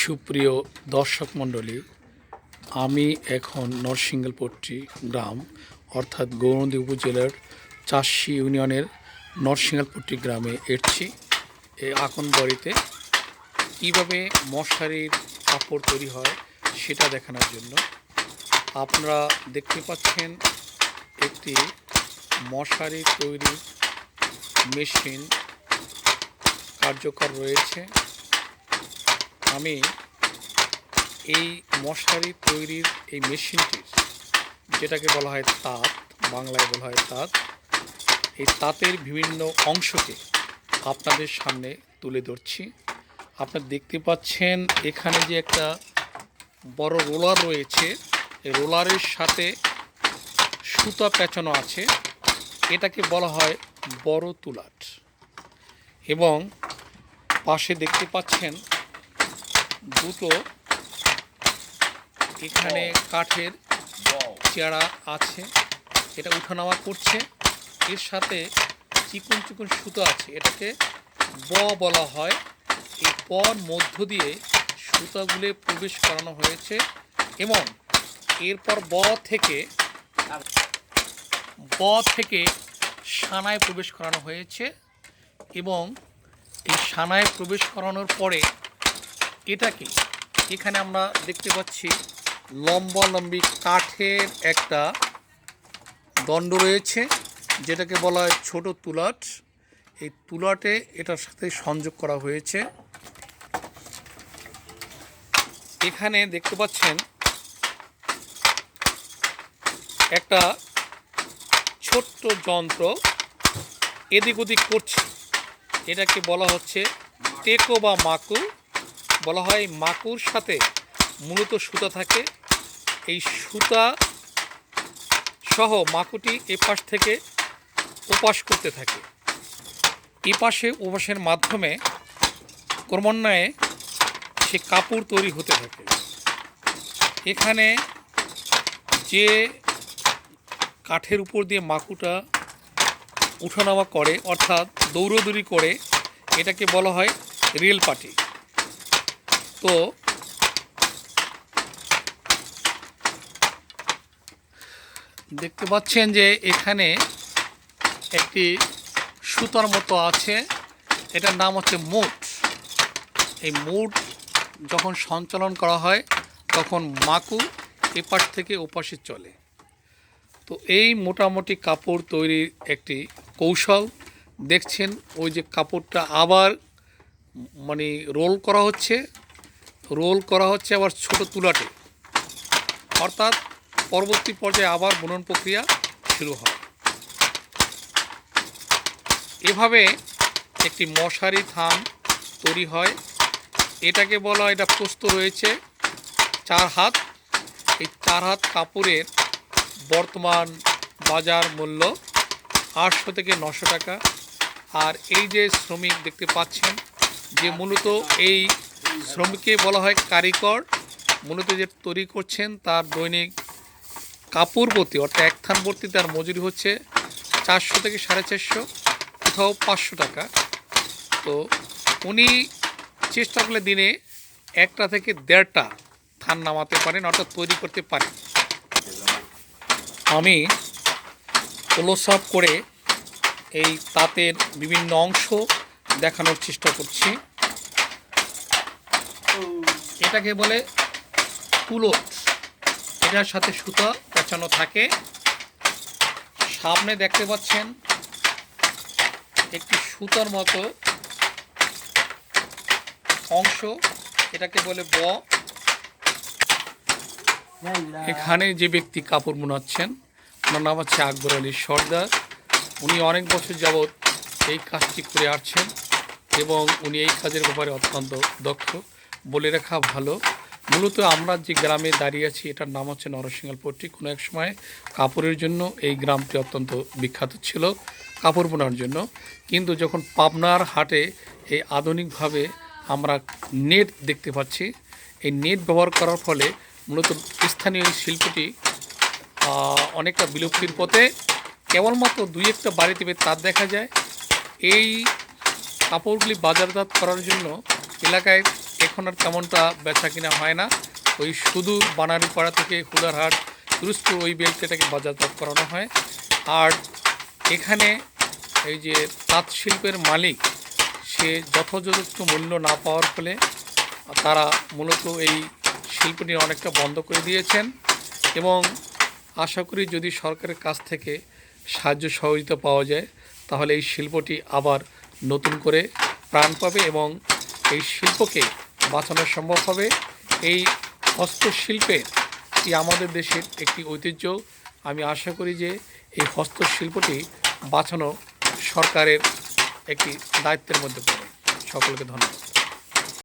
সুপ্রিয় দর্শক মণ্ডলী, আমি এখন নরসিংহলপট্টি গ্রাম অর্থাৎ গৌরনদী উপজেলার চাষী ইউনিয়নের নরসিংহলপট্টি গ্রামে এসেছি। এই আকনবাড়িতে কীভাবে মশারির কাপড় তৈরি হয় সেটা দেখানোর জন্য। আপনারা দেখতে পাচ্ছেন একটি মশারি তৈরির মেশিন কার্যকর রয়েছে। আমি এই মশারি তৈরির এই মেশিনটির, যেটাকে বলা হয় তাঁত, বাংলায় বলা হয় তাঁত, এই তাঁতের বিভিন্ন অংশকে আপনাদের সামনে তুলে ধরছি। আপনারা দেখতে পাচ্ছেন এখানে যে একটা বড় রোলার রয়েছে, এই রোলারের সাথে সুতা পেঁচানো আছে, এটাকে বলা হয় বড় তুলাট। এবং পাশে দেখতে পাচ্ছেন দুটো এখানে কাঠের চেয়ারা আছে, এটা উঠানামা করছে। এর সাথে চিকন চিকন সুতো আছে, এটাকে বলা হয়। এই মধ্য দিয়ে সুতাগুলো প্রবেশ করানো হয়েছে এবং এরপর থেকে সানায় প্রবেশ করানো হয়েছে। এবং এই সানায় প্রবেশ করানোর পরে এটাকে এখানে আমরা দেখতে পাচ্ছি লম্বালম্বি কাঠের একটা দণ্ড রয়েছে, যেটাকে বলা হয় ছোট তুলাট। এই তুলাটে এটার সাথে সংযোগ করা হয়েছে। এখানে দেখতে পাচ্ছেন একটা ছোট্ট যন্ত্র এদিক ওদিক করছে, এটাকে বলা হচ্ছে টেকো বা মাকু বলা হয়। মাকুর সাথে মূলত সুতা থাকে, এই সুতা সহ মাকুটি এপাশ থেকে ওপাশ করতে থাকে। এপাশে ওপাশের মাধ্যমে ক্রমান্বয়ে সে কাপড় তৈরি হতে থাকে। এখানে যে কাঠের উপর দিয়ে মাকুটা উঠানামা করে, অর্থাৎ দৌড়দৌড়ি করে, এটাকে বলা হয় রেল পাটি। তো দেখতে পাচ্ছেন যে এখানে একটি সুতার মতো আছে, এটার নাম হচ্ছে মুঠ। এই মুঠ যখন সঞ্চালন করা হয় তখন মাকু এপাশ থেকে ওপাশে চলে। তো এই মোটামুটি কাপড় তৈরির একটি কৌশল দেখছেন। ওই যে কাপড়টা আবার রোল করা হচ্ছে আবার ছোট তুলাটে, অর্থাৎ পরবর্তী পর্যায়ে আবার বুনন প্রক্রিয়া শুরু হয়। এভাবে একটি মশারি থান তৈরি হয়। এটাকে বলা হয়, এটা প্রস্থ রয়েছে 4 হাত। এই 4 হাত কাপড়ের বর্তমান বাজার মূল্য 800 থেকে 900 টাকা। আর এই যে শ্রমিক দেখতে পাচ্ছেন, যে মূলত এই শ্রমিককে বলা হয় কারিগর, মূলত যে তৈরি করছেন তার দৈনিক কাপড় প্রতি, অর্থাৎ এক থান ভর্তি তার মজুরি হচ্ছে 400 থেকে 450, কোথাও 500 টাকা। তো উনি চেষ্টা করলে দিনে 1টা থেকে 1.5টা থান নামাতে পারেন, অর্থাৎ তৈরি করতে পারেন। আমি ক্লোজ আপ করে এই তাঁতের বিভিন্ন অংশ দেখানোর চেষ্টা করছি। এটাকে বলে কুলোট, এটার সাথে সুতা পেঁচানো থাকে। সামনে দেখতে পাচ্ছেন একটি সুতার মতো অংশ, এটাকে বলে এখানে যে ব্যক্তি কাপড় বোনাচ্ছেন ওনার নাম হচ্ছে আকবর আলী সর্দার। উনি অনেক বছর যাবৎ এই কাজটি করে আসছেন এবং উনি এই কাজের ব্যাপারে অত্যন্ত দক্ষ। বলে রাখা ভালো, মূলত আমরা যে গ্রামে দাঁড়িয়ে আছি এটার নাম হচ্ছে নরসিংহলপট্টি। কোনো এক সময় কাপড়ের জন্য এই গ্রামটি অত্যন্ত বিখ্যাত ছিল, কাপড় বোনার জন্য। কিন্তু যখন পাবনার হাটে এই আধুনিকভাবে আমরা নেট দেখতে পাচ্ছি, এই নেট ব্যবহার করার ফলে মূলত স্থানীয় এই শিল্পটি অনেকটা বিলুপ্তির পথে। কেবলমাত্র 2-1টা বাড়িতে তার দেখা যায়। এই কাপড়গুলি বাজারজাত করার জন্য এলাকায় এখন আর তেমনটা বেচা কিনা হয় না। ওই সুদূর বানারীপাড়া থেকে হুলারহাট তুরস্ক ওই বেলটাকে বাজারজাত করানো হয়। আর এখানে এই যে তাঁত শিল্পের মালিক, সে যথাযথ মূল্য না পাওয়ার ফলে তারা মূলত এই শিল্পটি অনেকটা বন্ধ করে দিয়েছেন। এবং আশা করি যদি সরকারের কাছ থেকে সাহায্য সহযোগিতা পাওয়া যায় তাহলে এই শিল্পটি আবার নতুন করে প্রাণ পাবে এবং এই শিল্পকে বাঁচানো সম্ভব হবে। এই হস্তশিল্পের আমাদের দেশের একটি ঐতিহ্য। আমি আশা করি যে এই হস্তশিল্পটি বাঁচানো সরকারের একটি দায়িত্বের মধ্যে পড়ে। সকলকে ধন্যবাদ।